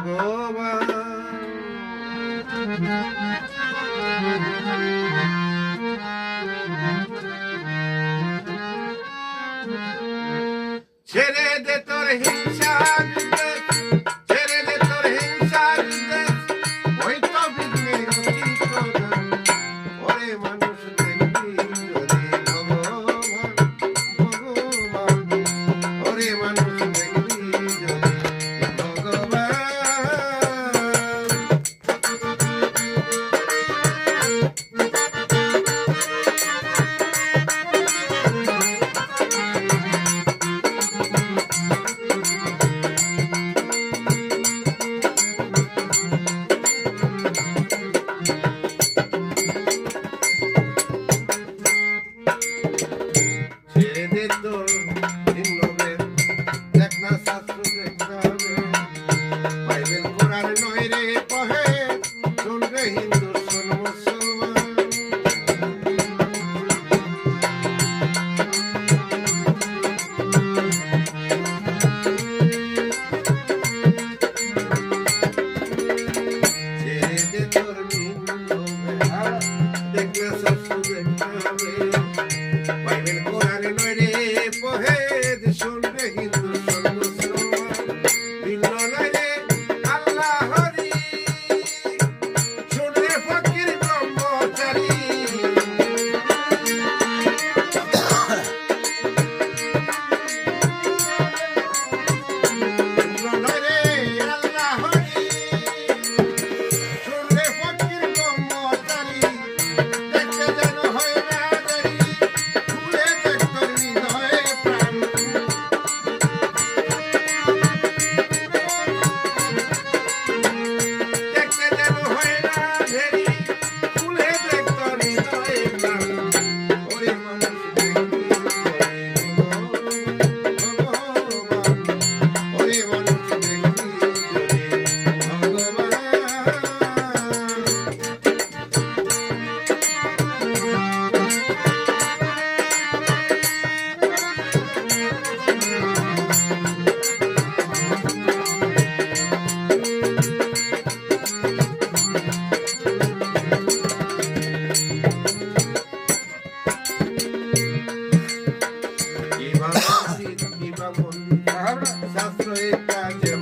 ভগবান। ছেড়ে দে তোর হিংসা বিদ্বেষ, ছেড়ে দে তোর হিংসা বিদ্বেষ, ওই তো বিঘ্নের অতীতদান। ওরে মানুষ দেখবি যদি ভগবান, ভগবান, ওরে মানুষ দেখবি যদি ভগবান। ছেড়ে দে তোর ভিন্নভেদ, দেখ না শাস্ত্র দেখতে হবে, বাইবেল কোরআন নয় রে কহে, শোন রে হিন্দু শোন মুসলমান। ছেড়ে দে তোর ভিন্নভেদ, দেখ না শাস্ত্র দেখতে হবে, বাইবেল কোরআন নয় রে পহে, শোন রে হিন্দু শোন মুসলমান। ভিন্ন নয় রে আল্লাহ হরি, শোন রে ফকির ব্রহ্মচারী। ভিন্ন নয় রে আল্লাহ হরি, শোন রে ফকির ব্রহ্মচারী। দেখতে যেন হয় না দেরি, খুলে দেখ তোর হৃদয়ে প্রাণ। দেখতে যেন হয় না দেরি, খুলে দেখ তোর হৃদয়ে প্রাণ। ওরে মানুষ দেখবি ভগবান, ওরে মানুষ দেখবি ভগবান। কিবা মন্দির, কিবা মন্দির, শাস্ত্র এক কাজে